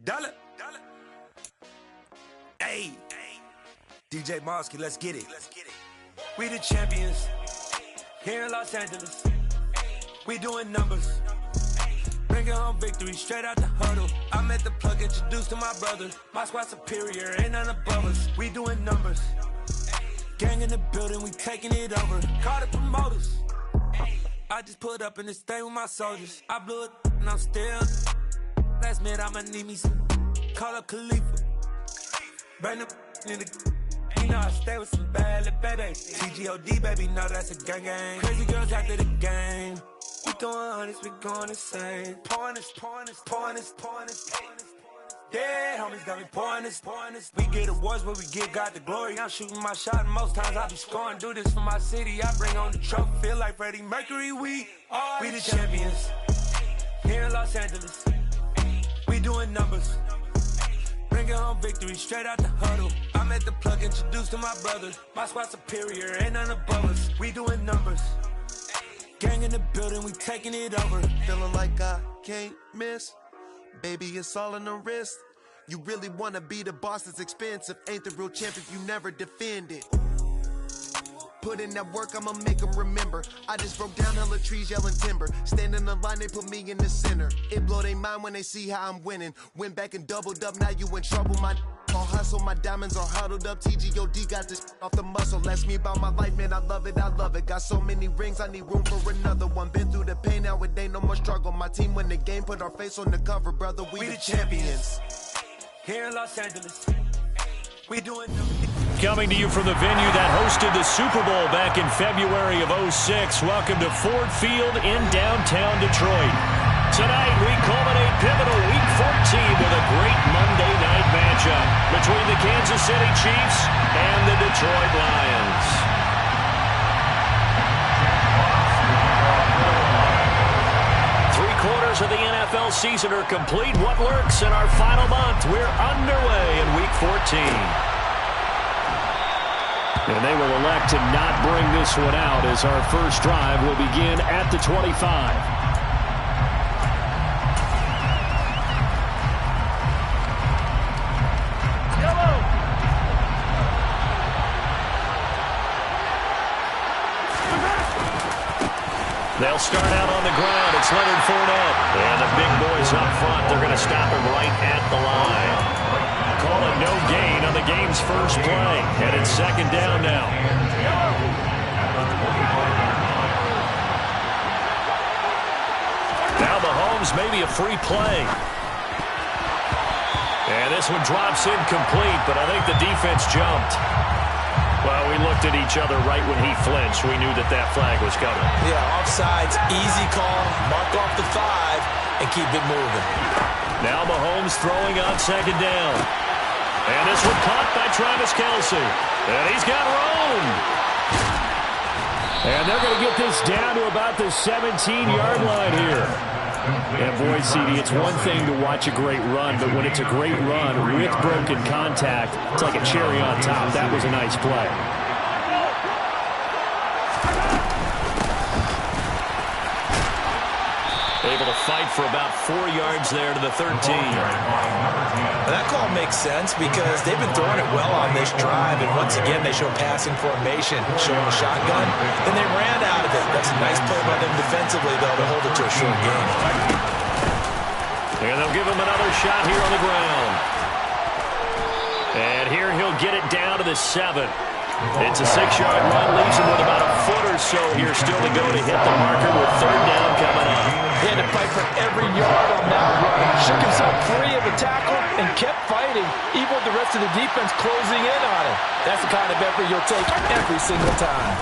Dollar. Hey. DJ Mosky, let's get it. We the champions here in Los Angeles. We doing numbers. Bringing home victory straight out the huddle. I'm at the plug, introduced to my brother. My squad superior, ain't none above us. We doing numbers. Gang in the building, we taking it over. Call the promoters. I just put up in this thing with my soldiers. I blew it and I'm still. Last minute I'ma need me some. Call up Khalifa. Bring the in the. You know I stay with some bad little baby. TGOD baby, know that's a gang gang. Crazy girls after the game. We throwing hundreds, we going insane. Pouring this. Yeah, homies got me pouring this. We get awards, but we give God the glory. I'm shooting my shot, and most times I be scoring. Do this for my city, I bring on the trophy. Feel like Freddie Mercury, we the champions. Here in Los Angeles, we doing numbers. Bringing home victory straight out the huddle. I'm at the plug, introduced to my brother. My squad superior, ain't none above us. We doing numbers. Gang in the building, we taking it over. Feeling like I can't miss. Baby, it's all in the wrist. You really wanna be the boss, it's expensive. Ain't the real champ if you never defend it. Put in that work, I'ma make them remember. I just broke down hella trees, yelling timber. Stand in the line, they put me in the center. It blow their mind when they see how I'm winning. Went back and doubled up, now you in trouble. My all hustle, my diamonds are huddled up. TGOD got this off the muscle. Ask me about my life, man, I love it. Got so many rings, I need room for another one. Been through the pain, now it ain't no more struggle. My team win the game, put our face on the cover, brother. We the champions. Here in Los Angeles, we doing. Coming to you from the venue that hosted the Super Bowl back in February of '06. Welcome to Ford Field in downtown Detroit. Tonight, we culminate pivotal Week 14 with a great Monday night matchup between the Kansas City Chiefs and the Detroit Lions. Three-quarters of the NFL season are complete. What lurks in our final month? We're underway in Week 14. And they will elect to not bring this one out as our first drive will begin at the 25. They'll start out on the ground. It's Leonard Fournette. And the big boys up front, they're going to stop him right at the line. Call it no gain on the game's first play. And it's second down now. Now Mahomes, maybe a free play. And this one drops incomplete, but I think the defense jumped. Well, we looked at each other right when he flinched. We knew that that flag was coming. Yeah, offsides, easy call. Mark off the 5 and keep it moving. Now Mahomes throwing on second down. And this one caught by Travis Kelce. And he's got room. And they're going to get this down to about the 17-yard line here. And boy, CD, it's one thing to watch a great run, but when it's a great run with broken contact, it's like a cherry on top. That was a nice play. Able to fight for about 4 yards there to the 13. That call makes sense because they've been throwing it well on this drive, and once again they show passing formation, showing the shotgun. Then they ran out of it. That's a nice play by them defensively, though, to hold it to a short game. And they'll give him another shot here on the ground. And here he'll get it down to the 7. It's a 6-yard run, leaves him with about a foot or so here still to go to hit the marker with third down coming up. He had to fight for every yard on that run. Shook himself free of a tackle and kept fighting, even with the rest of the defense closing in on him. That's the kind of effort you'll take every single time.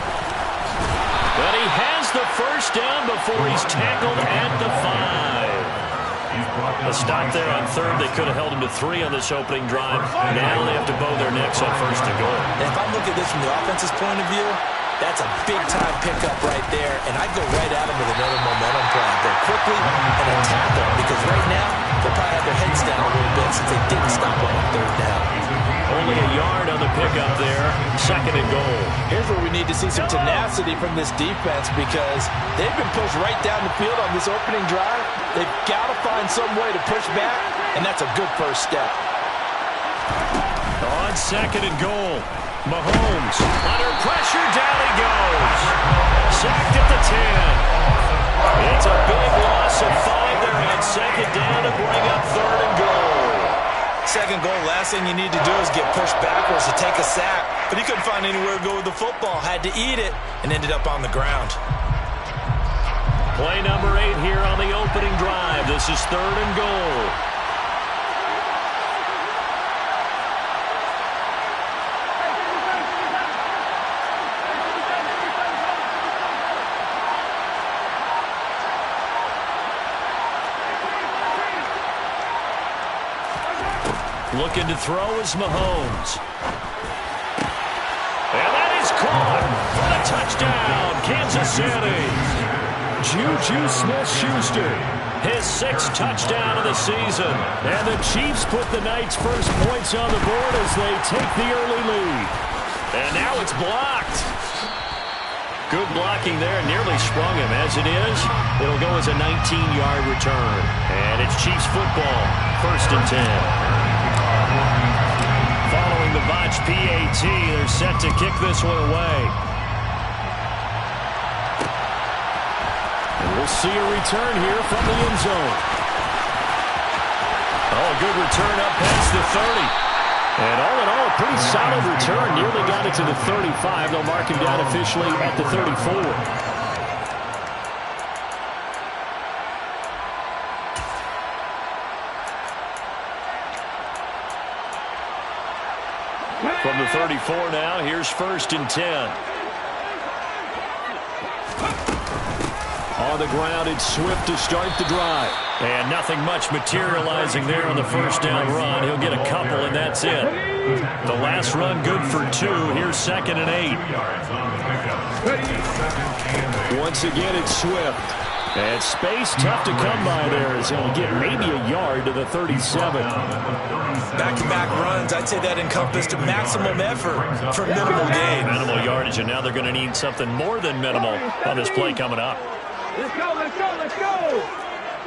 But he has the first down before he's tackled at the 5. A stop there on third. They could have held him to 3 on this opening drive. Now they have to bow their necks on first and goal. If I look at this from the offense's point of view, that's a big-time pickup right there, and I'd go right at him with another momentum play. Go quickly and attack them, because right now they'll probably have their heads down a little bit since they didn't stop him on third down. Only a yard on the pickup there. 2nd and goal. Here's where we need to see some tenacity from this defense because they've been pushed right down the field on this opening drive. They've got to find some way to push back, and that's a good first step. On 2nd and goal, Mahomes under pressure, down he goes. Sacked at the 10. It's a big loss of 5 there on 2nd down to bring up 3rd and goal. 2nd goal, last thing you need to do is get pushed backwards to take a sack. But he couldn't find anywhere to go with the football. Had to eat it and ended up on the ground. Play number 8 here on the opening drive. This is 3rd and goal. Looking to throw is Mahomes. And that is caught for the touchdown, Kansas City. Juju Smith-Schuster, his 6th touchdown of the season. And the Chiefs put the night's first points on the board as they take the early lead. And now it's blocked. Good blocking there, nearly sprung him. As it is, it'll go as a 19-yard return. And it's Chiefs football, 1st and 10. Following the botch PAT, they're set to kick this one away. And we'll see a return here from the end zone. Oh, a good return up past the 30. And all in all, a pretty solid return. Nearly got it to the 35. They'll mark him down officially at the 34. From the 34 now, here's 1st and 10. On the ground, it's Swift to start the drive. And nothing much materializing there on the 1st down run. He'll get a couple, and that's it. The last run good for 2. Here's 2nd and 8. Once again, it's Swift. And space tough to come by there as he'll get maybe a yard to the 37. Back-to-back runs, I'd say that encompassed maximum effort for minimal gain. Minimal yardage, and now they're going to need something more than minimal on this play coming up. Let's go, let's go, let's go!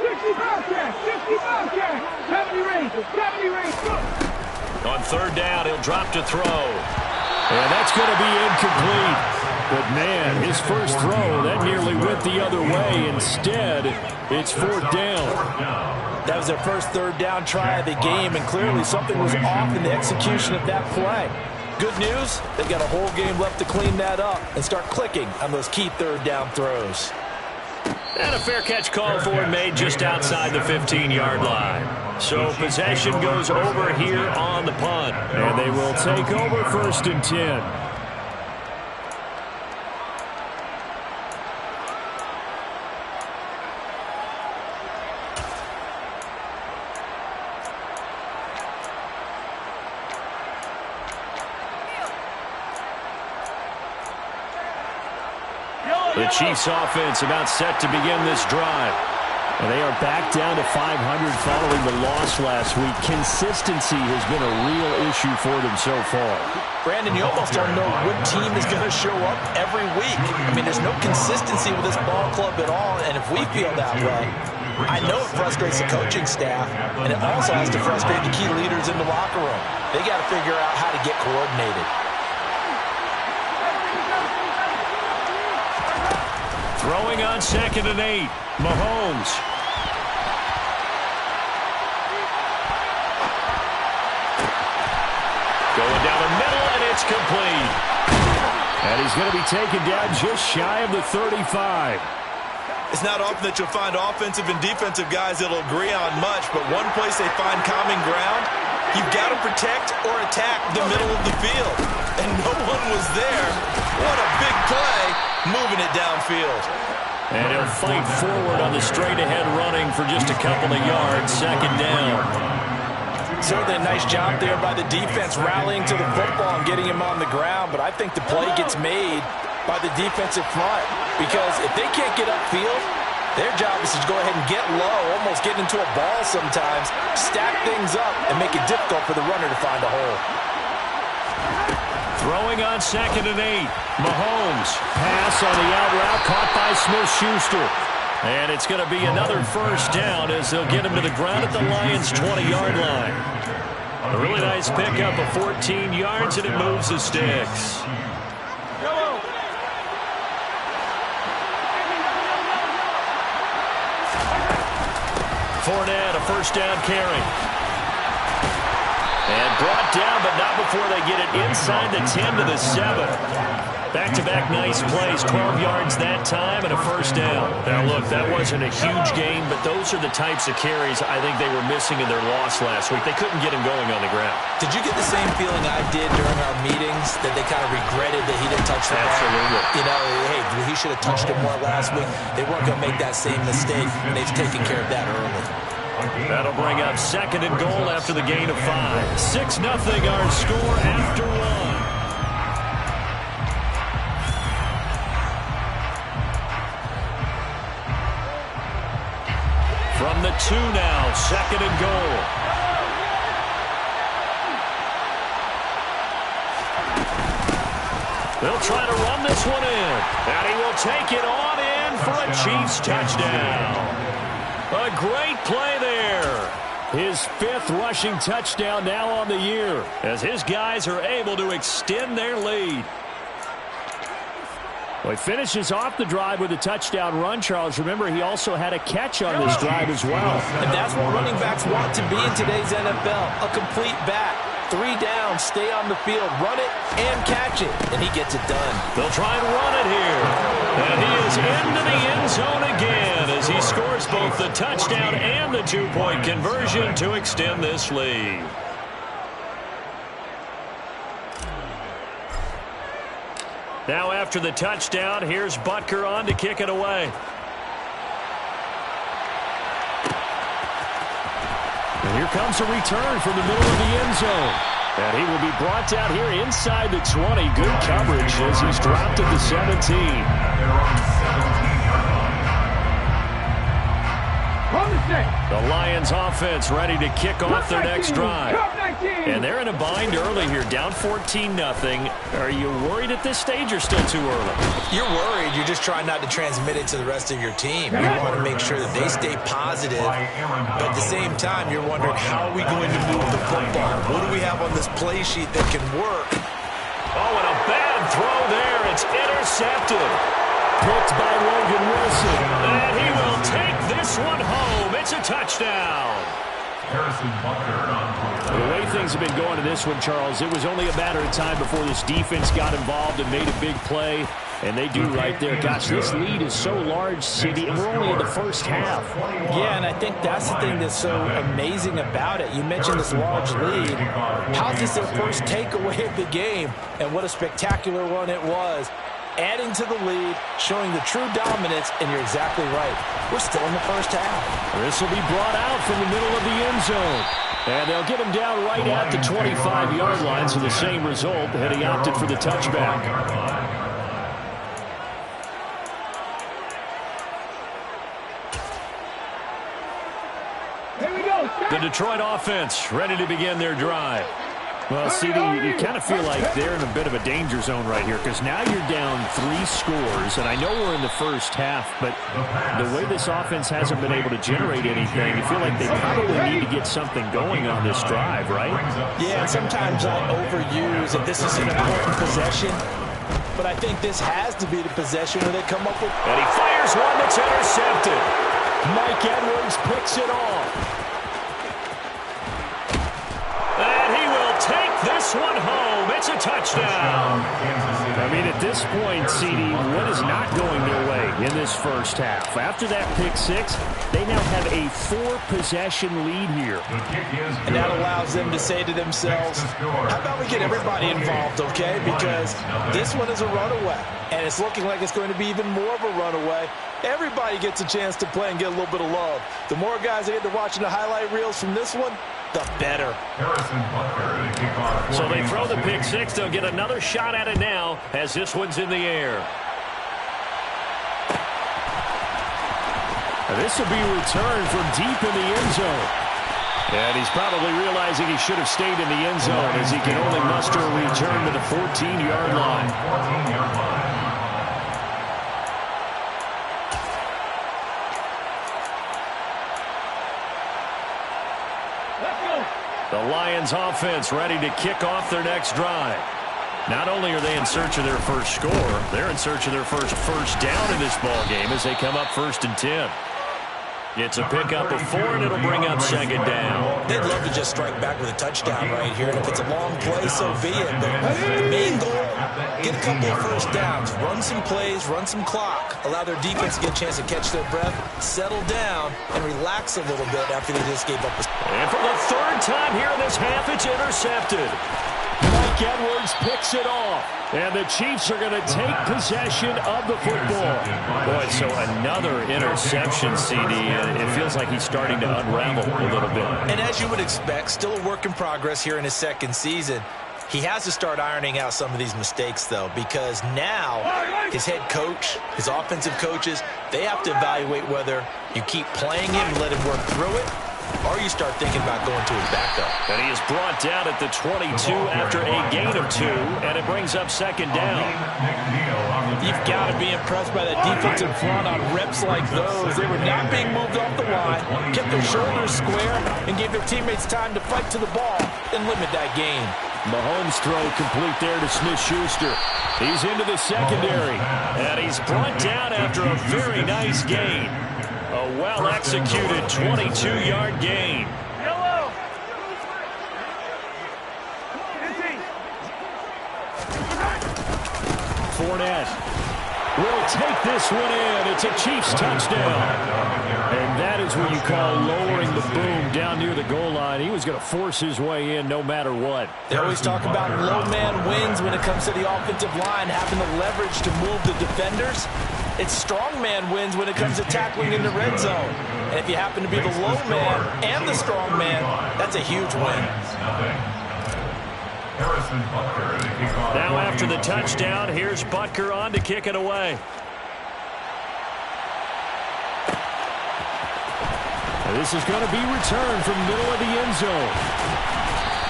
65 check, 65 check! 70 range, go! On 3rd down, he'll drop to throw. And that's going to be incomplete. But, man, his first throw, that nearly went the other way. Instead, it's 4th down. That was their first 3rd down try of the game, and clearly something was off in the execution of that play. Good news, they've got a whole game left to clean that up and start clicking on those key 3rd down throws. And a fair catch call for it made just outside the 15-yard line. So possession goes over here on the punt. And they will take over 1st and 10. The Chiefs offense about set to begin this drive. And they are back down to 500 following the loss last week. Consistency has been a real issue for them so far. Brandon, you almost don't know what team is going to show up every week. I mean, there's no consistency with this ball club at all, and if we feel that way, I know it frustrates the coaching staff, and it also has to frustrate the key leaders in the locker room. They got to figure out how to get coordinated. Throwing on 2nd and 8. Mahomes. Going down the middle, and it's complete. And he's going to be taken down just shy of the 35. It's not often that you'll find offensive and defensive guys that'll agree on much, but one place they find common ground, you've got to protect or attack the middle of the field. And no one was there. What a big play, moving it downfield. And he'll fight forward on the straight-ahead running for just a couple of yards, 2nd down. Certainly a nice job there by the defense rallying to the football and getting him on the ground, but I think the play gets made by the defensive front because if they can't get upfield, their job is to go ahead and get low, almost get into a ball sometimes, stack things up, and make it difficult for the runner to find a hole. Throwing on 2nd and 8. Mahomes. Pass on the out route caught by Smith-Schuster. And it's going to be another first down as they'll get him to the ground at the Lions' 20-yard line. A really nice pickup of 14 yards, and it moves the sticks. Fournette, a first down carry. And brought down, but not before they get it inside the 10 to the 7. Back-to-back nice plays, 12 yards that time, and a first down. Now, look, that wasn't a huge gain, but those are the types of carries I think they were missing in their loss last week. They couldn't get him going on the ground. Did you get the same feeling I did during our meetings, that they kind of regretted that he didn't touch the ball? Absolutely. You know, hey, he should have touched it more last week. They weren't going to make that same mistake, and they've taken care of that early. That'll bring up 2nd and goal after the gain of 5. 6-0 our score after 1. From the 2 now, 2nd and goal. They'll try to run this one in. And he will take it on in for a Chiefs touchdown. A great play there. His 5th rushing touchdown now on the year as his guys are able to extend their lead. Well, he finishes off the drive with a touchdown run, Charles. Remember, he also had a catch on this drive as well. And that's what running backs want to be in today's NFL, a complete back. 3 down, stay on the field, run it, and catch it. And he gets it done. They'll try and run it here. And he is into the end zone again as he scores both the touchdown and the 2-point conversion to extend this lead. Now after the touchdown, here's Butker on to kick it away. And here comes a return from the middle of the end zone. And he will be brought down here inside the 20. Good coverage as he's dropped at the 17. The Lions offense ready to kick off their next drive. And they're in a bind early here, down 14-0. Are you worried at this stage or still too early? You're worried. You're just trying not to transmit it to the rest of your team. You want to make sure that they stay positive. But at the same time, you're wondering, how are we going to move the football? What do we have on this play sheet that can work? Oh, and a bad throw there. It's intercepted. Picked by Logan Wilson. And he will take this one home. It's a touchdown. The way things have been going in this one, Charles, it was only a matter of time before this defense got involved and made a big play. And they do right there. Gosh, this lead is so large, CD, and we're only in the first half. Yeah, and I think that's the thing that's so amazing about it. You mentioned this large lead. How's this their first takeaway of the game? And what a spectacular one it was. Adding to the lead, showing the true dominance, and you're exactly right. We're still in the first half. This will be brought out from the middle of the end zone. And they'll get him down right at the 25-yard line, so the same result had he opted for the touchback. The Detroit offense ready to begin their drive. Well, CD, you kind of feel like they're in a bit of a danger zone right here because now you're down 3 scores, and I know we're in the first half, but the way this offense hasn't been able to generate anything, you feel like they probably need to get something going on this drive, right? Yeah, and sometimes I overuse that this is an important possession, but I think this has to be the possession where they come up with... And he fires one that's intercepted. Mike Edwards picks it off. Take this one home. It's a touchdown. I mean, at this point, CD, what is not going their way in this first half? After that pick 6, they now have a 4-possession lead here. And that allows them to say to themselves, how about we get everybody involved, okay? Because this one is a runaway, and it's looking like it's going to be even more of a runaway. Everybody gets a chance to play and get a little bit of love. The more guys that get to watching the highlight reels from this one, the better. So they throw the pick 6. They'll get another shot at it now as this one's in the air. And this will be returned from deep in the end zone. And he's probably realizing he should have stayed in the end zone as he can only muster a return to the 14-yard line. The Lions offense ready to kick off their next drive. Not only are they in search of their first score, they're in search of their first down in this ball game as they come up 1st and 10. It's a pickup of 4, and it'll bring up 2nd down. They'd love to just strike back with a touchdown right here. And if it's a long play, so be it. But the main goal, get a couple of first downs. Run some plays, run some clock. Allow their defense to get a chance to catch their breath, settle down, and relax a little bit after they just gave up. And for the 3rd time here in this half, it's intercepted. Mike Edwards picks it off. And the Chiefs are going to take possession of the football. Boy, so another interception, CD. It feels like he's starting to unravel a little bit. And as you would expect, still a work in progress here in his 2nd season. He has to start ironing out some of these mistakes, though, because now his head coach, his offensive coaches, they have to evaluate whether you keep playing him and let him work through it, or you start thinking about going to his backup. And he is brought down at the 22 after a gain of 2, and it brings up 2nd down. You've got to be impressed by that defensive front on reps like those. They were not being moved off the line, kept their shoulders square, and gave their teammates time to fight to the ball and limit that gain. Mahomes' throw complete there to Smith-Schuster. He's into the secondary, and he's brought down after a very nice gain. A well-executed 22-yard gain. Fournette will take this one in. It's a Chiefs touchdown. And that is what you call lowering the boom down near the goal line. He was going to force his way in no matter what. They always talk about low man wins when it comes to the offensive line, having the leverage to move the defenders. It's strong man wins when it comes to tackling in the red zone. And if you happen to be the low man and the strong man, that's a huge win. Now after the touchdown, here's Butker on to kick it away. This is going to be returned from the middle of the end zone.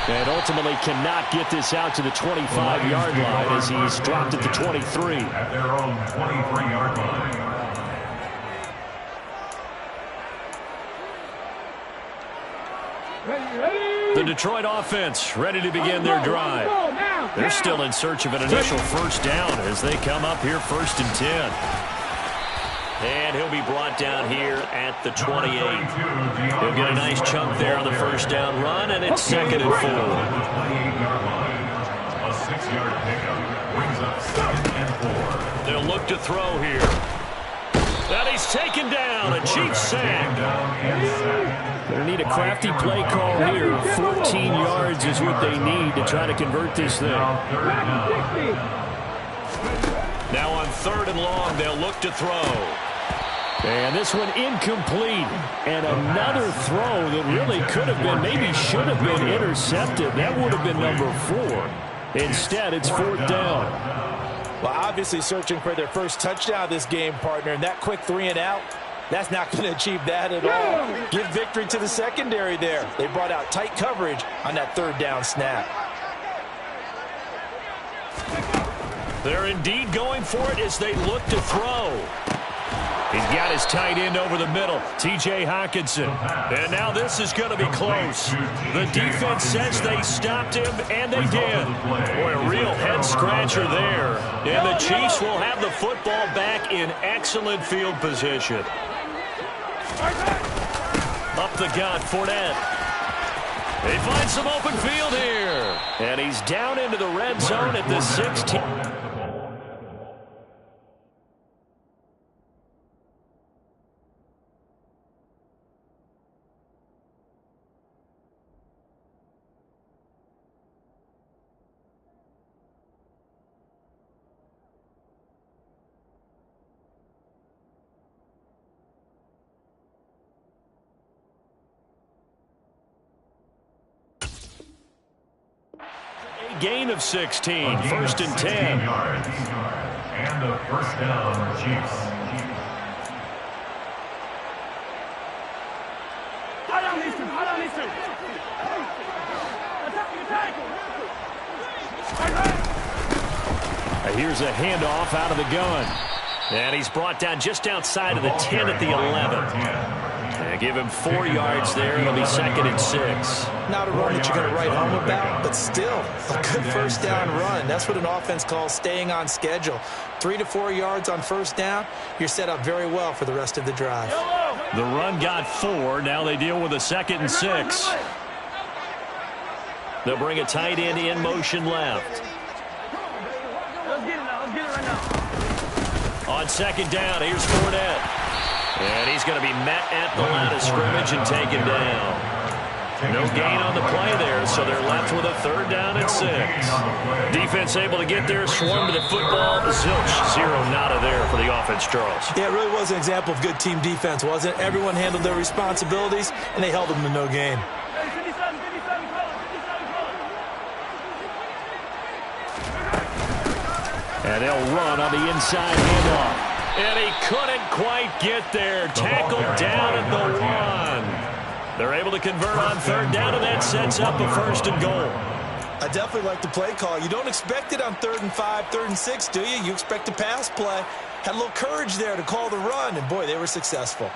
And ultimately cannot get this out to the 25-yard line as he's dropped at the 23. At their own 23-yard line. The Detroit offense ready to begin their drive. They're still in search of an initial first down as they come up here 1st and 10. And he'll be brought down here at the 28. He'll get a nice chunk there on the first down run, and it's 2nd and 4. A 6-yard pickup brings up 2nd and 4. They'll look to throw here. And he's taken down. A Chiefs sack. Going to need a crafty play call here. 14 yards is what they need to try to convert this thing. Now on 3rd and long, they'll look to throw. And this one incomplete. And another throw that really could have been, maybe should have been intercepted. That would have been number 4. Instead, it's 4th down. Well, obviously searching for their first touchdown of this game, partner. And that quick 3 and out, that's not going to achieve that at all. Give victory to the secondary there. They brought out tight coverage on that 3rd down snap. They're indeed going for it as they look to throw. He's got his tight end over the middle, T.J. Hockenson. And now this is going to be close. The defense says they stopped him, and they did. Boy, a real head-scratcher there. And the Chiefs will have the football back in excellent field position. Up the gut, Fournette. They find some open field here. And he's down into the red zone at the 16. Gain of 16, 1st and 10. Yards. And a first down, Chiefs. Hold on, listen. Here's a handoff out of the gun. And he's brought down just outside of the 10 at the 11. And give him 4 yards there. It'll be 2nd and 6. Not a run that you're going to write home about, but still a good first down run. That's what an offense calls staying on schedule. 3 to 4 yards on first down. You're set up very well for the rest of the drive. The run got 4. Now they deal with a 2nd and 6. They'll bring a tight end in motion left. On 2nd down, here's Fournette. And he's going to be met at the line of scrimmage and taken down. No gain on the play there, so they're left with a 3rd down and 6. Defense able to get there, swarm to the football. Zilch, 0 nada there for the offense, Charles. Yeah, it really was an example of good team defense, wasn't it? Everyone handled their responsibilities, and they held them to no gain. And they'll run on the inside handoff. And he couldn't quite get there. Tackled down at the 1. They're able to convert on 3rd down, and that sets up a 1st and goal. I definitely like the play call. You don't expect it on 3rd and 5, 3rd and 6, do you? You expect a pass play. Had a little courage there to call the run, and boy, they were successful.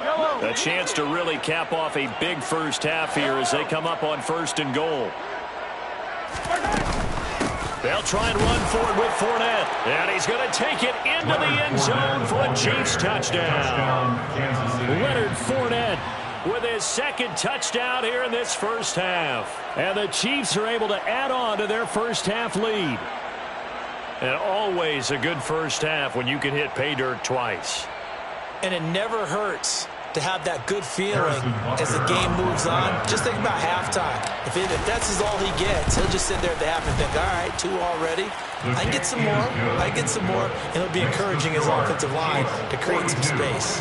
A chance to really cap off a big first half here as they come up on 1st and goal. They'll try and run for it with Fournette. And he's going to take it into the end zone for a Chiefs touchdown. Leonard Fournette with his 2nd touchdown here in this first half. And the Chiefs are able to add on to their first half lead. And always a good first half when you can hit pay dirt twice. And it never hurts to have that good feeling as the game moves on. Just think about halftime. If that's all he gets, he'll just sit there at the half and think, all right, 2 already. I can get some more. I can get some more. And it'll be encouraging his offensive line to create some space.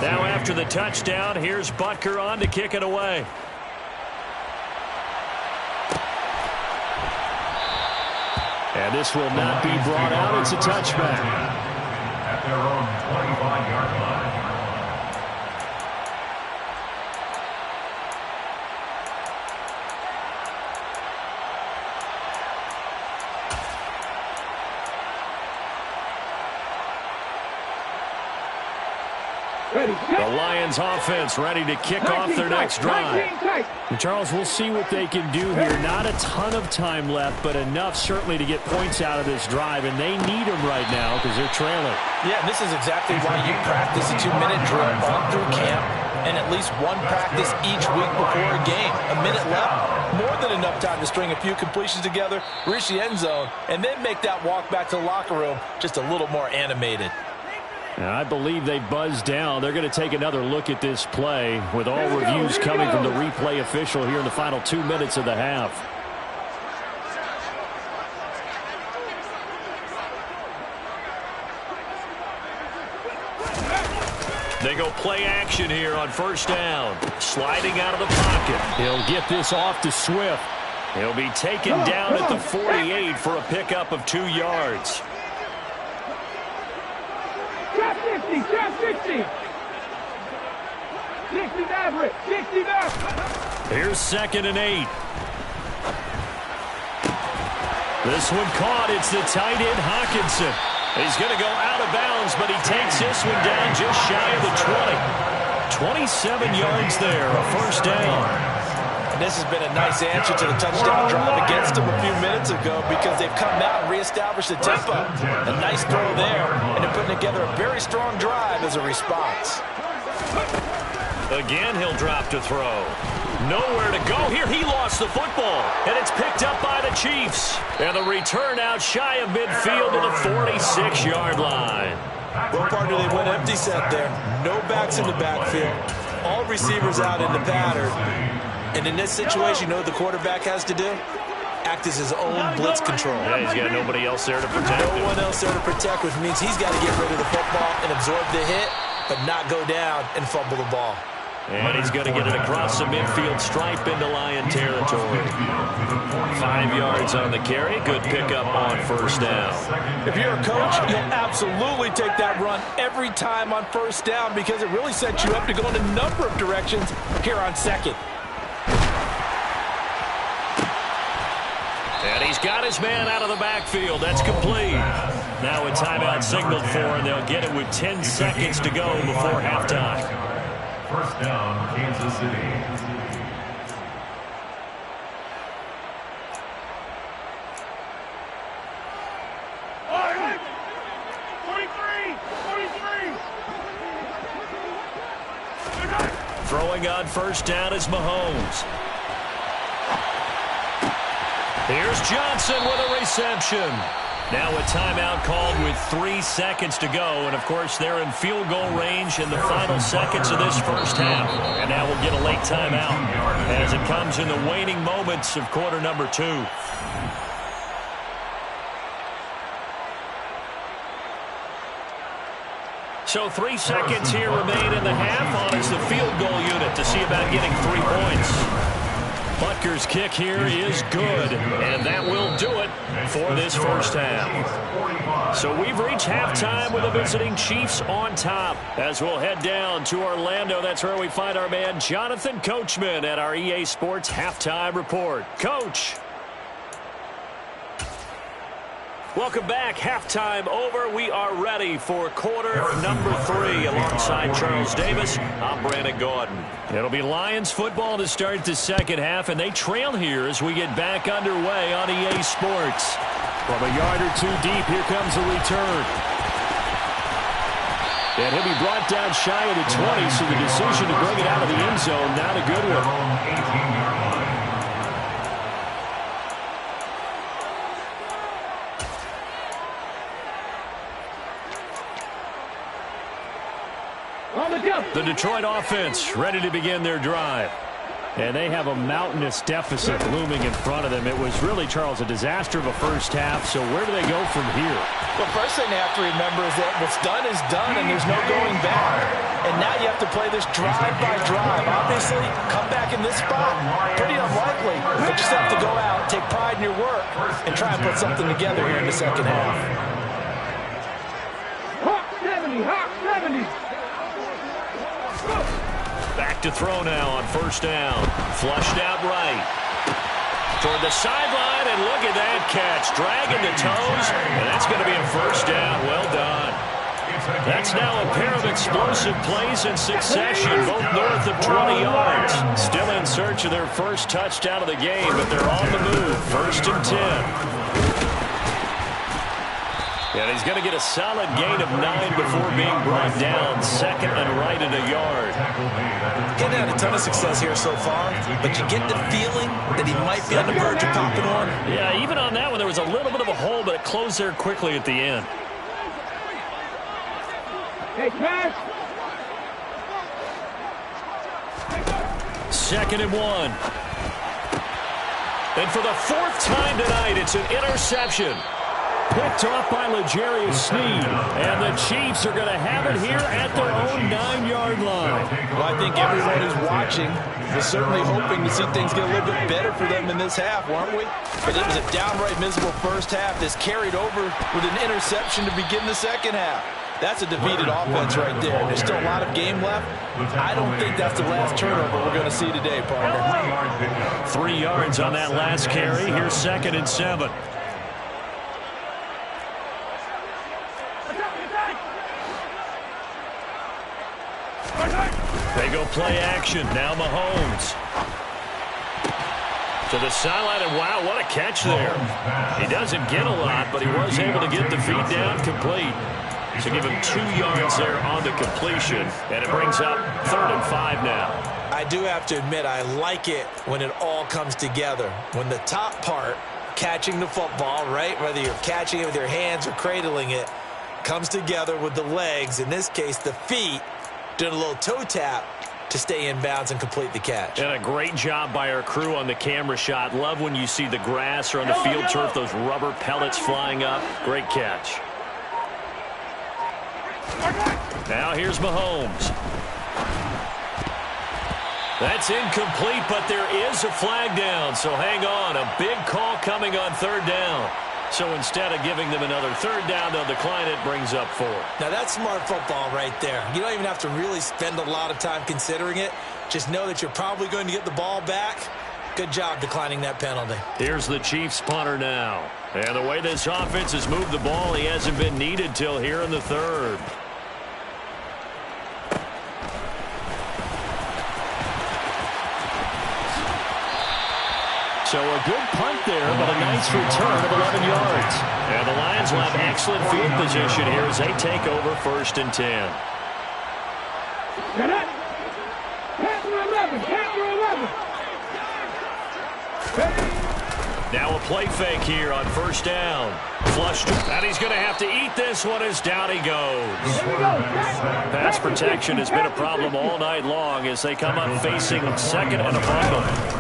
Now after the touchdown, here's Butker on to kick it away. And this will not be brought out. It's a touchback. At their own 25-yard line. The Lions offense ready to kick off their next drive. And Charles, we'll see what they can do here. Not a ton of time left, but enough certainly to get points out of this drive, and they need them right now because they're trailing. Yeah, this is exactly why you practice a 2-minute drill all through camp and at least one practice each week before a game. A minute left, more than enough time to string a few completions together, reach the end zone, and then make that walk back to the locker room just a little more animated. Now, I believe they buzzed down. They're going to take another look at this play with all reviews coming from the replay official here in the final 2 minutes of the half. They go play action here on 1st down. Sliding out of the pocket. He'll get this off to Swift. He'll be taken down at the 48 for a pickup of 2 yards. Trap 50, trap 50. 60 Maverick, 60 Maverick. Here's 2nd and 8. This one caught. It's the tight end, Hockenson. He's going to go out of bounds, but he takes this one down just shy of the 20. 27 yards there, a 1st down. And this has been a nice answer to the touchdown drive against them a few minutes ago because they've come out and reestablished the tempo. A nice throw there, and they're putting together a very strong drive as a response. Again, he'll drop to throw. Nowhere to go here. He lost the football, and it's picked up by the Chiefs. And the return out shy of midfield to the 46-yard line. Well, partner, they went empty set there. No backs in the backfield. All receivers out in the pattern. And in this situation, you know what the quarterback has to do? Act as his own blitz control. Yeah, he's got nobody else there to protect him. No one else there to protect, which means he's got to get rid of the football and absorb the hit, but not go down and fumble the ball. And he's going to get it across the midfield stripe into Lion territory. 5 yards on the carry. Good pickup on first down. If you're a coach, you'll absolutely take that run every time on first down because it really sets you up to go in a number of directions here on second. And he's got his man out of the backfield. That's complete. Now a timeout signaled for, and they'll get it with 10 seconds to go before halftime. First down, Kansas City. Throwing on first down is Mahomes. Here's Johnson with a reception. Now a timeout called with 3 seconds to go. And, of course, they're in field goal range in the final seconds of this first half. And now we'll get a late timeout as it comes in the waning moments of quarter number 2. So 3 seconds here remain in the half on as the field goal unit to see about getting 3 points. Butker's kick here is good, and that will do it for this first half. So we've reached halftime with the visiting Chiefs on top. As we'll head down to Orlando, that's where we find our man Jonathan Coachman at our EA Sports Halftime Report. Coach. Welcome back. Halftime over. We are ready for quarter number 3 alongside Charles Davis. I'm Brandon Gordon. It'll be Lions football to start the second half, and they trail here as we get back underway on EA Sports. From a yard or 2 deep, here comes a return. And he'll be brought down shy of the 20, so the decision to bring it out of the end zone, not a good one. The Detroit offense ready to begin their drive. And they have a mountainous deficit looming in front of them. It was really, Charles, a disaster of a first half. So where do they go from here? Well, first thing they have to remember is that what's done is done, and there's no going back. And now you have to play this drive by drive. Obviously, come back in this spot, pretty unlikely. But you just have to go out, take pride in your work, and try and put something together here in the second half. Hawk 70, Hawk 70. Back to throw now on first down. Flushed out right. Toward the sideline, and look at that catch. Dragging the toes, and that's going to be a first down. Well done. That's now a pair of explosive plays in succession, both north of 20 yards. Still in search of their first touchdown of the game, but they're on the move. First and 10. And he's going to get a solid gain of 9 before being brought down. Second and right at a yard. Getting had a ton of success here so far, but you get the feeling that he might be on the verge of popping on. Yeah, even on that one, there was a little bit of a hole, but it closed there quickly at the end. Hey, pass. Second and 1. And for the 4th time tonight, it's an interception. Picked off by L'Jarius Sneed. And the Chiefs are going to have it here at their own 9-yard line. Well, I think everyone who's watching is certainly hoping to see things get a little bit better for them in this half, weren't we? But it was a downright miserable first half that's carried over with an interception to begin the second half. That's a defeated offense right there. There's still a lot of game left. I don't think that's the last turnover we're going to see today, partner. 3 yards on that last carry. Here's second and 7. They go play action. Now Mahomes. To the sideline, and wow, what a catch there. He doesn't get a lot, but he was able to get the feet down complete. So give him 2 yards there on the completion, and it brings up 3rd and 5 now. I do have to admit, I like it when it all comes together. When the top part, catching the football, right, whether you're catching it with your hands or cradling it, comes together with the legs, in this case the feet, doing a little toe tap to stay in bounds and complete the catch. And a great job by our crew on the camera shot. Love when you see the grass or on the field turf, those rubber pellets flying up. Great catch. Now here's Mahomes. That's incomplete, but there is a flag down. So hang on. A big call coming on third down. So instead of giving them another third down, they'll decline it, brings up 4. Now, that's smart football right there. You don't even have to really spend a lot of time considering it. Just know that you're probably going to get the ball back. Good job declining that penalty. Here's the Chiefs punter now. And the way this offense has moved the ball, he hasn't been needed till here in the third. So a good punt there, but a nice return of 11 yards. And the Lions will have excellent field position here as they take over 1st and 10. Now a play fake here on 1st down. Flushed, and he's going to have to eat this one as down he goes. Pass protection has been a problem all night long as they come up facing 2nd and a bundle.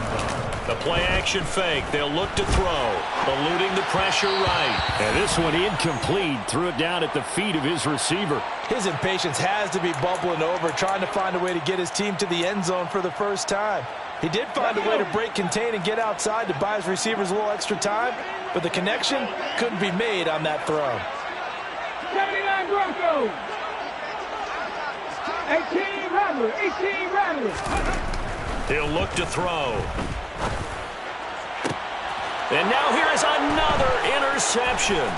The play-action fake. They'll look to throw. Eluding the pressure right. And this one incomplete. Threw it down at the feet of his receiver. His impatience has to be bubbling over, trying to find a way to get his team to the end zone for the first time. He did find a way to break contain and get outside to buy his receivers a little extra time, but the connection couldn't be made on that throw. 79 Broncos. 18 Rattler. 18 Rattler. He'll look to throw. And now here is another interception.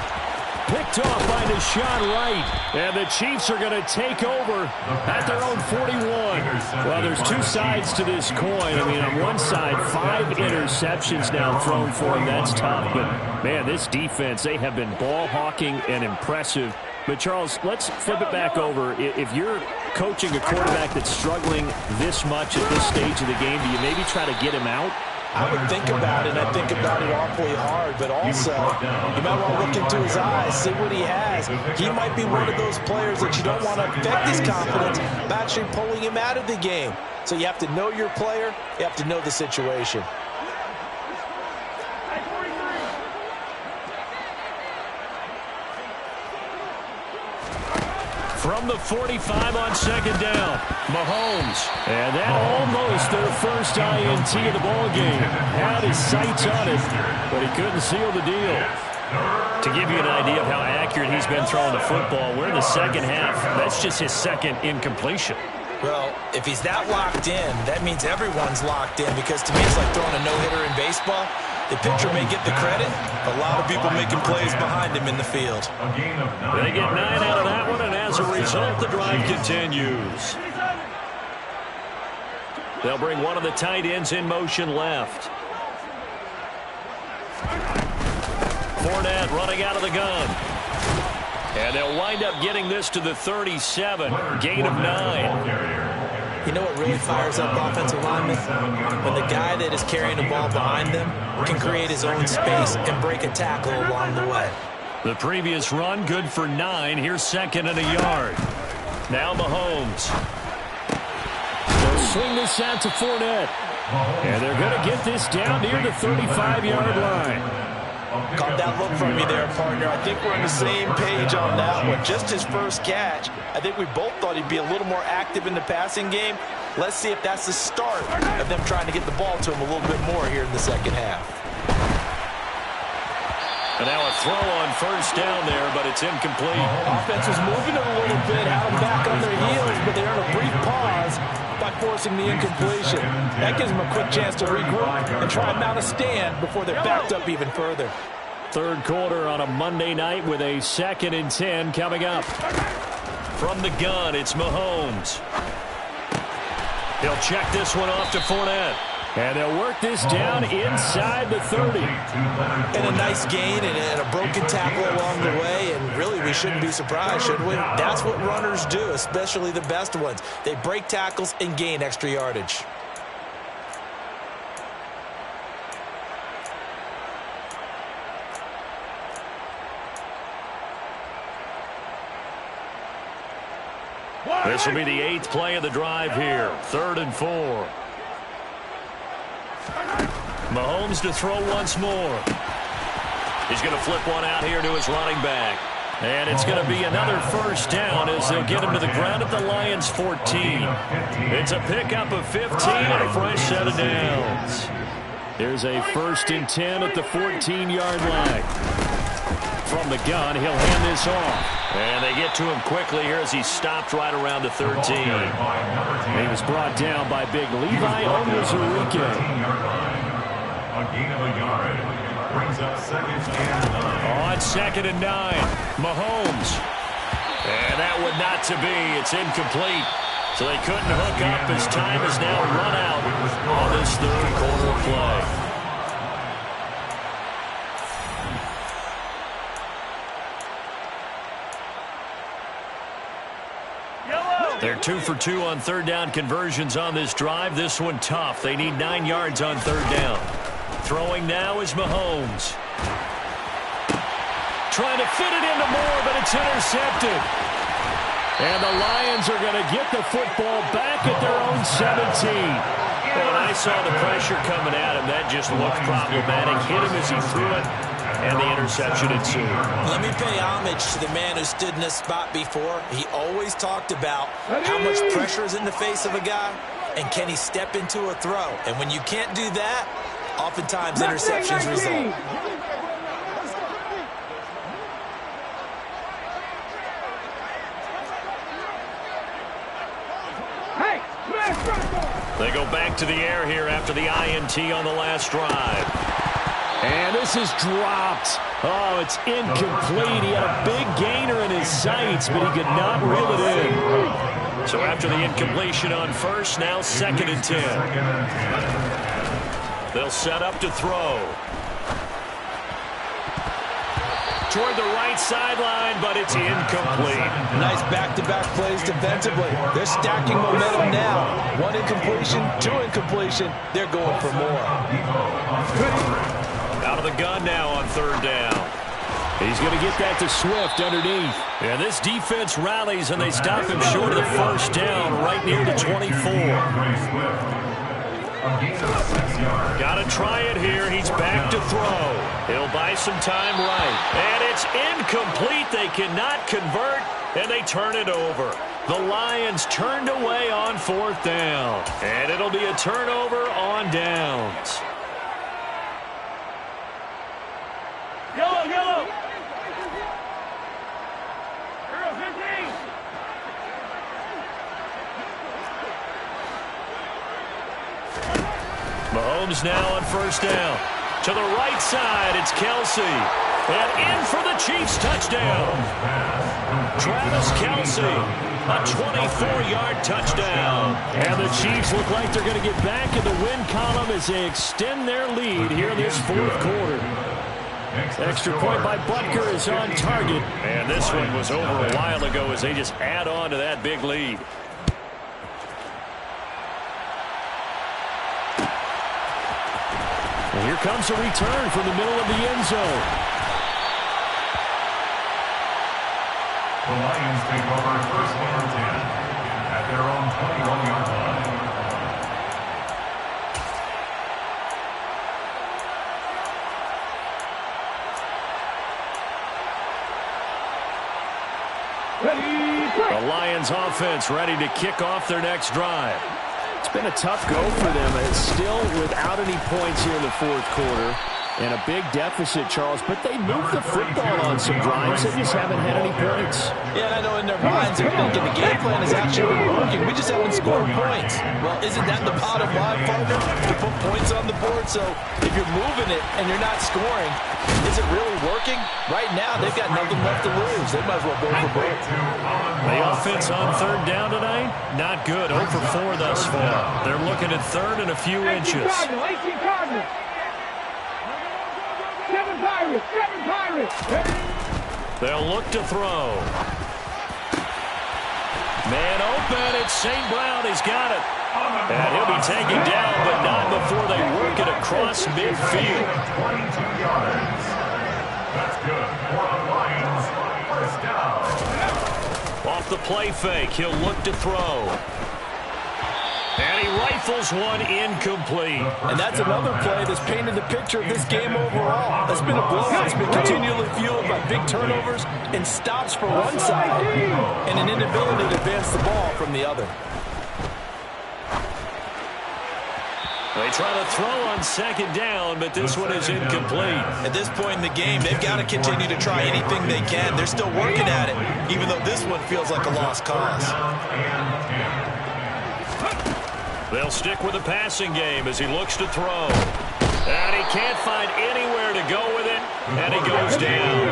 Picked off by Deshaun Wright. And the Chiefs are going to take over at their own 41. Well, there's two sides to this coin. I mean, on one side, 5 interceptions now thrown for him. That's tough. But, man, this defense, they have been ball hawking and impressive. But, Charles, let's flip it back over. If you're coaching a quarterback that's struggling this much at this stage of the game, do you maybe try to get him out? I would think about it, and I think about it awfully hard, but also you might want to look into his eyes, see what he has. He might be one of those players that you don't want to affect his confidence by actually pulling him out of the game. So you have to know your player, you have to know the situation. From the 45 on 2nd down, Mahomes. And that almost their first INT of the ballgame. Had his sights on it, but he couldn't seal the deal. To give you an idea of how accurate he's been throwing the football, we're in the second half. That's just his 2nd incompletion. Well, if he's that locked in, that means everyone's locked in, because to me it's like throwing a no-hitter in baseball. The pitcher may get the credit, a lot of people making plays behind him in the field. They get 9 out of that one, and as a result, the drive continues. They'll bring one of the tight ends in motion left. Fournette running out of the gun. And they'll wind up getting this to the 37, gain of 9. You know what really fires up offensive linemen? When the guy that is carrying the ball behind them can create his own space and break a tackle along the way. The previous run, good for 9. Here's 2nd and a yard. Now Mahomes. They'll swing this out to Fournette. And they're going to get this down near the 35-yard line. Caught that look from me there, partner. I think we're on the same page on that one. Just his first catch. I think we both thought he'd be a little more active in the passing game. Let's see if that's the start of them trying to get the ball to him a little bit more here in the second half. And now a throw on 1st down there, but it's incomplete. Offense was moving it a little bit, had them back on their heels, but they're in a brief pause by forcing the incompletion. That gives them a quick chance to regroup and try and mount a stand before they're backed up even further. 3rd quarter on a Monday night with a 2nd and 10 coming up. From the gun, it's Mahomes. He'll check this one off to Fournette. And they'll work this down inside the 30. And a nice gain and a broken tackle along the way. And really, we shouldn't be surprised, should we? That's what runners do, especially the best ones. They break tackles and gain extra yardage. This will be the 8th play of the drive here. 3rd and 4. Mahomes to throw once more. He's going to flip one out here to his running back. And it's going to be another first down as they'll get him to the ground at the Lions' 14. It's a pickup of 15 and a fresh set of downs. There's a 1st and 10 at the 14-yard line. From the gun, he'll hand this off. And they get to him quickly here as he stopped right around the 13. He was brought down by big Levi Onwuzurike. A gain of a yard. Brings up 2nd and 9. On 2nd and 9, Mahomes. And that would not to be. It's incomplete. So they couldn't hook up as time is now run out on this 3rd quarter play. They're 2 for 2 on 3rd down conversions on this drive. This one tough. They need 9 yards on 3rd down. Throwing now is Mahomes. Trying to fit it into Moore, but it's intercepted. And the Lions are going to get the football back at their own 17. When I saw the pressure coming at him, that just looked problematic. Hit him as he threw it, and the interception ensued. Let me pay homage to the man who stood in this spot before. He always talked about how much pressure is in the face of a guy, and can he step into a throw. And when you can't do that, oftentimes interceptions result. They go back to the air here after the INT on the last drive. And this is dropped. Oh, it's incomplete. He had a big gainer in his sights, but he could not reel it in. So after the incompletion on 1st, now 2nd and 10. They'll set up to throw. Toward the right sideline, but it's incomplete. Nice back-to-back plays defensively. They're stacking momentum now. 1 incompletion, 2 incompletion. They're going for more. Out of the gun now on 3rd down. He's going to get that to Swift underneath. And this defense rallies, and they stop him short of the 1st down right near the 24. Got to try it here. He's back to throw. He'll buy some time right. And it's incomplete. They cannot convert, and they turn it over. The Lions turned away on 4th down. And it'll be a turnover on downs. Yellow, yellow. Girl, 15. Mahomes now on 1st down. To the right side, it's Kelce. And in for the Chiefs touchdown. Travis Kelce, a 24-yard touchdown. And the Chiefs look like they're going to get back in the win column as they extend their lead here in this 4th quarter. Extra point by Butker is on target. And this one was over a while ago as they just add on to that big lead. And here comes a return from the middle of the end zone. The Lions take over 1st and 10 at their own 21-yard line. The Lions offense ready to kick off their next drive. It's been a tough go for them. It's still without any points here in the 4th quarter. And a big deficit, Charles. But they moved the football on some drives. They just haven't had any points. Yeah, and I know in their minds they're thinking the game plan is actually working. We just haven't scored points. Well, isn't that the bottom line, partner? To put points on the board. So if you're moving it and you're not scoring, is it really working? Right now, they've got nothing left to lose. They might as well go for broke. The offense on 3rd down tonight, not good. 0 for 4 thus far. They're looking at 3rd and a few inches. 18 Cardinals. 7 Pirates. 7 Pirates. They'll look to throw. Man open. It's St. Brown. He's got it. And he'll be taken down, but not before they work it across midfield. 22 yards. That's good for the Lions. 1st down. Off the play fake, he'll look to throw. And he rifles rifles one incomplete. And that's another play that's painted the picture of this game overall. It's been a blowout. It's been continually fueled by big turnovers and stops for one side and an inability to advance the ball from the other. They try to throw on second down, but this one is incomplete. At this point in the game, they've got to continue to try anything they can. They're still working at it, even though this one feels like a lost cause. They'll stick with the passing game as he looks to throw. And he can't find anywhere to go with it, and he goes down.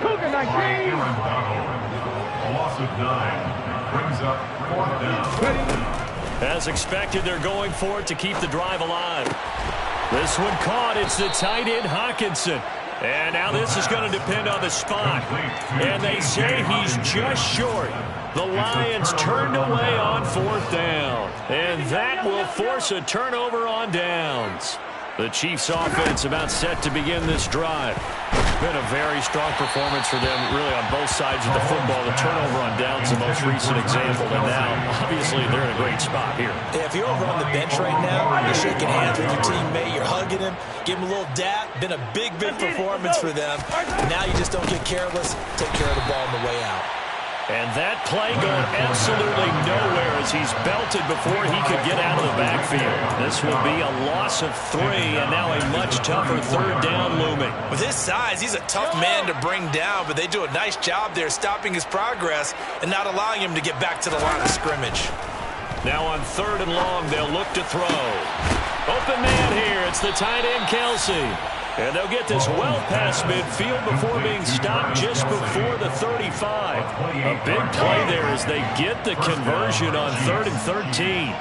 Cougar 19. A loss of 9 brings up 4th down. As expected, they're going for it to keep the drive alive. This one caught. It's the tight end, Hockenson. And now this is going to depend on the spot. And they say he's just short. The Lions turned away on 4th down. And that will force a turnover on downs. The Chiefs' offense about set to begin this drive. Been a very strong performance for them, really, on both sides of the football. The turnover on downs the most recent example, and now, obviously, they're in a great spot here. Yeah, if you're over on the bench right now, you're shaking hands with your teammate, you're hugging him, give him a little dap. Been a big performance for them. Now you just don't get careless, take care of the ball on the way out. And that play going absolutely nowhere as he's belted before he could get out of the backfield. This will be a loss of 3, and now a much tougher 3rd down looming. With his size, he's a tough man to bring down, but they do a nice job there stopping his progress and not allowing him to get back to the line of scrimmage. Now on 3rd and long, they'll look to throw. Open man here. It's the tight end, Kelsey. And they'll get this well past midfield before being stopped just before the 35. A big play there as they get the conversion on 3rd and 13.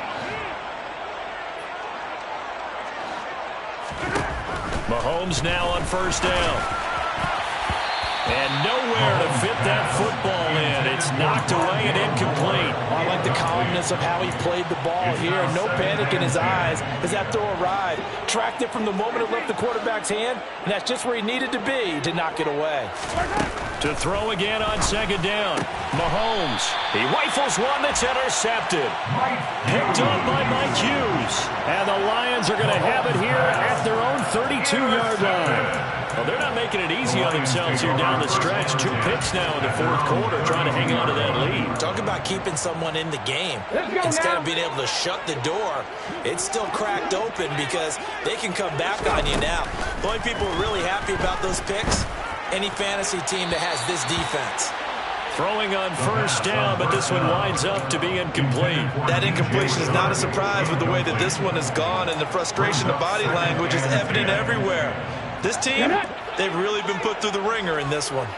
Mahomes now on 1st down. And nowhere to fit that football in. It's knocked away and incomplete. I like the calmness of how he played the ball here. No panic in his eyes as that throw arrived. Tracked it from the moment it left the quarterback's hand, and that's just where he needed to be to knock it away. To throw again on 2nd down. Mahomes. He rifles one that's intercepted. Picked up by Mike Hughes. And the Lions are going to have it here at their own 32-yard line. Well, they're not making it easy on themselves here down the stretch. 2 picks now in the 4th quarter, trying to hang on to that lead. Talk about keeping someone in the game. Instead of being able to shut the door, it's still cracked open because they can come back on you now. The only people who are really happy about those picks, any fantasy team that has this defense. Throwing on 1st down, but this one winds up to be incomplete. That incompletion is not a surprise with the way that this one has gone, and the frustration of body language is evident everywhere. This team, they've really been put through the ringer in this one.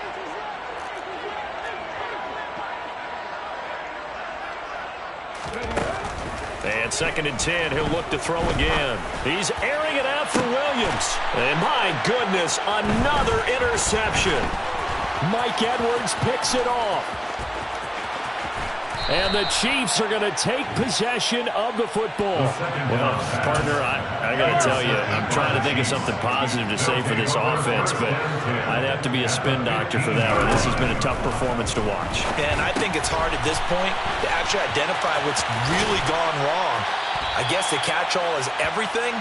And 2nd and 10, he'll look to throw again. He's airing it out for Williams. And my goodness, another interception. Mike Edwards picks it off. And the Chiefs are going to take possession of the football. Well, partner, I got to tell you, I'm trying to think of something positive to say for this offense, but I'd have to be a spin doctor for that one. This has been a tough performance to watch. And I think it's hard at this point to actually identify what's really gone wrong. I guess the catch-all is everything.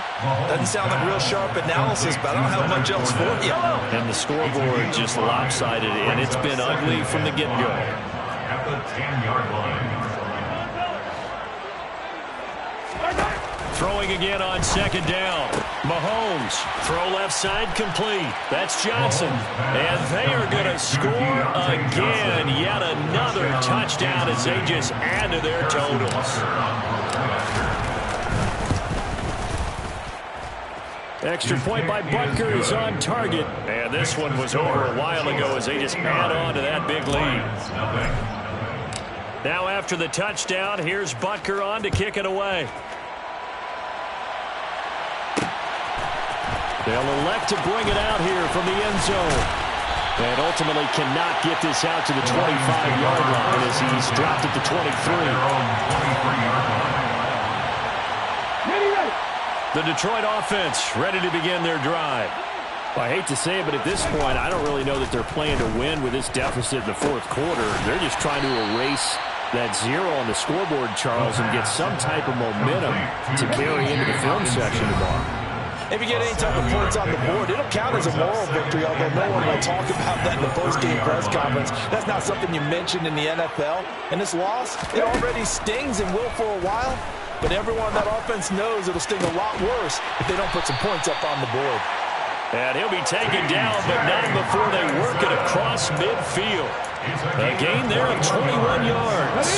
Doesn't sound like real sharp analysis, but I don't have much else for you. And the scoreboard just lopsided, and it's been ugly from the get-go. At the 10-yard line. Throwing again on 2nd down. Mahomes. Throw left side complete. That's Johnson. And they are going to score again. Yet another touchdown as they just add to their totals. Extra point by Butker is on target. And this one was over a while ago as they just add on to that big lead. Now after the touchdown, here's Butker on to kick it away. They'll elect to bring it out here from the end zone. And ultimately cannot get this out to the 25-yard line as he's dropped at the 23. The Detroit offense ready to begin their drive. Well, I hate to say it, but at this point, I don't really know that they're playing to win with this deficit in the 4th quarter. They're just trying to erase that 0 on the scoreboard, Charles, and get some type of momentum to carry into the film section tomorrow. If you get any type of points on the board, it'll count as a moral victory, although no one will talk about that in the post-game press conference. That's not something you mentioned in the NFL. And this loss, it already stings and will for a while, but everyone on that offense knows it'll sting a lot worse if they don't put some points up on the board. And he'll be taken down, but not before they work it across midfield. A gain there of 21 yards.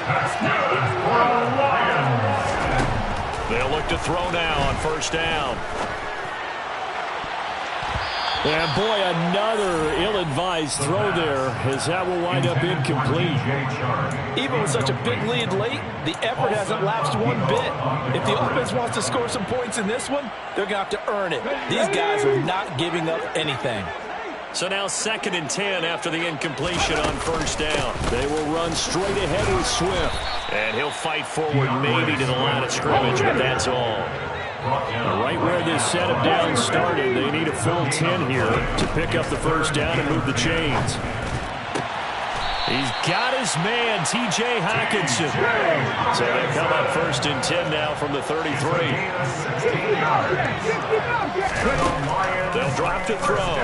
That's good for the Lions. They'll look to throw now on first down. And boy, another ill-advised throw there, as that will wind up incomplete. Even with such a big lead late, the effort hasn't lapsed one bit. If the offense wants to score some points in this one, they're going to have to earn it. These guys are not giving up anything. So now 2nd and 10 after the incompletion on first down. They will run straight ahead with Swift. And he'll fight forward maybe to the line of scrimmage, but that's all. Right where this set of downs started, they need a full 10 here to pick up the first down and move the chains. He's got his man, T.J. Hockenson. So they come up 1st and 10 now from the 33. They'll drop to throw.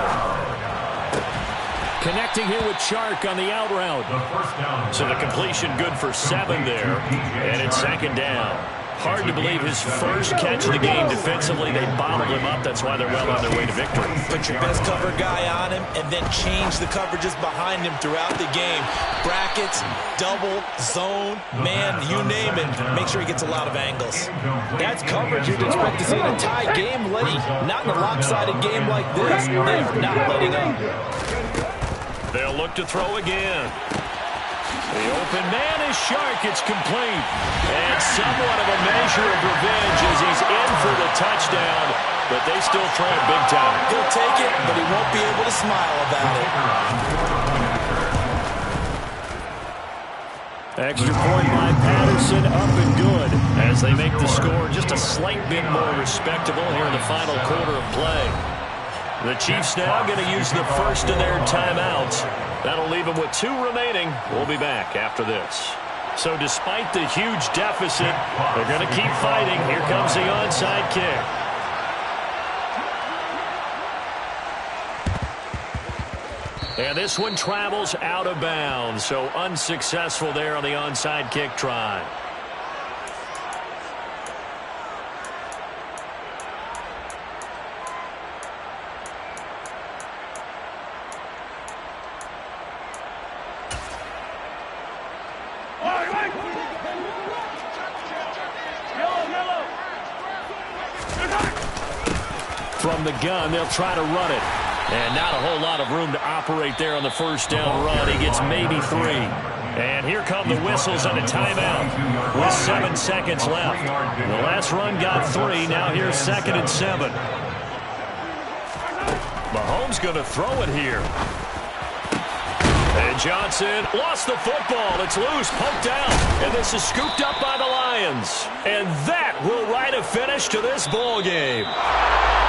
Connecting here with Chark on the out route. So the completion good for 7 there. And it's 2nd down. Hard to believe his first catch of the game defensively. They bottled him up. That's why they're well on their way to victory. Put your best cover guy on him and then change the coverages behind him throughout the game. Brackets, double, zone, man, you name it. Make sure he gets a lot of angles. That's coverage you'd expect to see in a tie game late. Not in a lopsided game like this. They are not letting up. They'll look to throw again. The open man is Chark. It's complete. And somewhat of a measure of revenge as he's in for the touchdown, but they still trail big time. He'll take it, but he won't be able to smile about it. Extra point by Patterson, up and good. As they make the score just a slight bit more respectable here in the final quarter of play. The Chiefs now going to use the first of their timeouts. That'll leave them with 2 remaining. We'll be back after this. So despite the huge deficit, they're going to keep fighting. Here comes the onside kick. And this one travels out of bounds, so unsuccessful there on the onside kick try. From the gun, they'll try to run it. And not a whole lot of room to operate there on the first down run. He gets maybe 3. And here come the whistles on a timeout with 7 seconds left. The last run got 3. Now here's 2nd and 7. Mahomes going to throw it here. And Johnson lost the football. It's loose, poked out. And this is scooped up by the Lions. And that will write a finish to this ball game.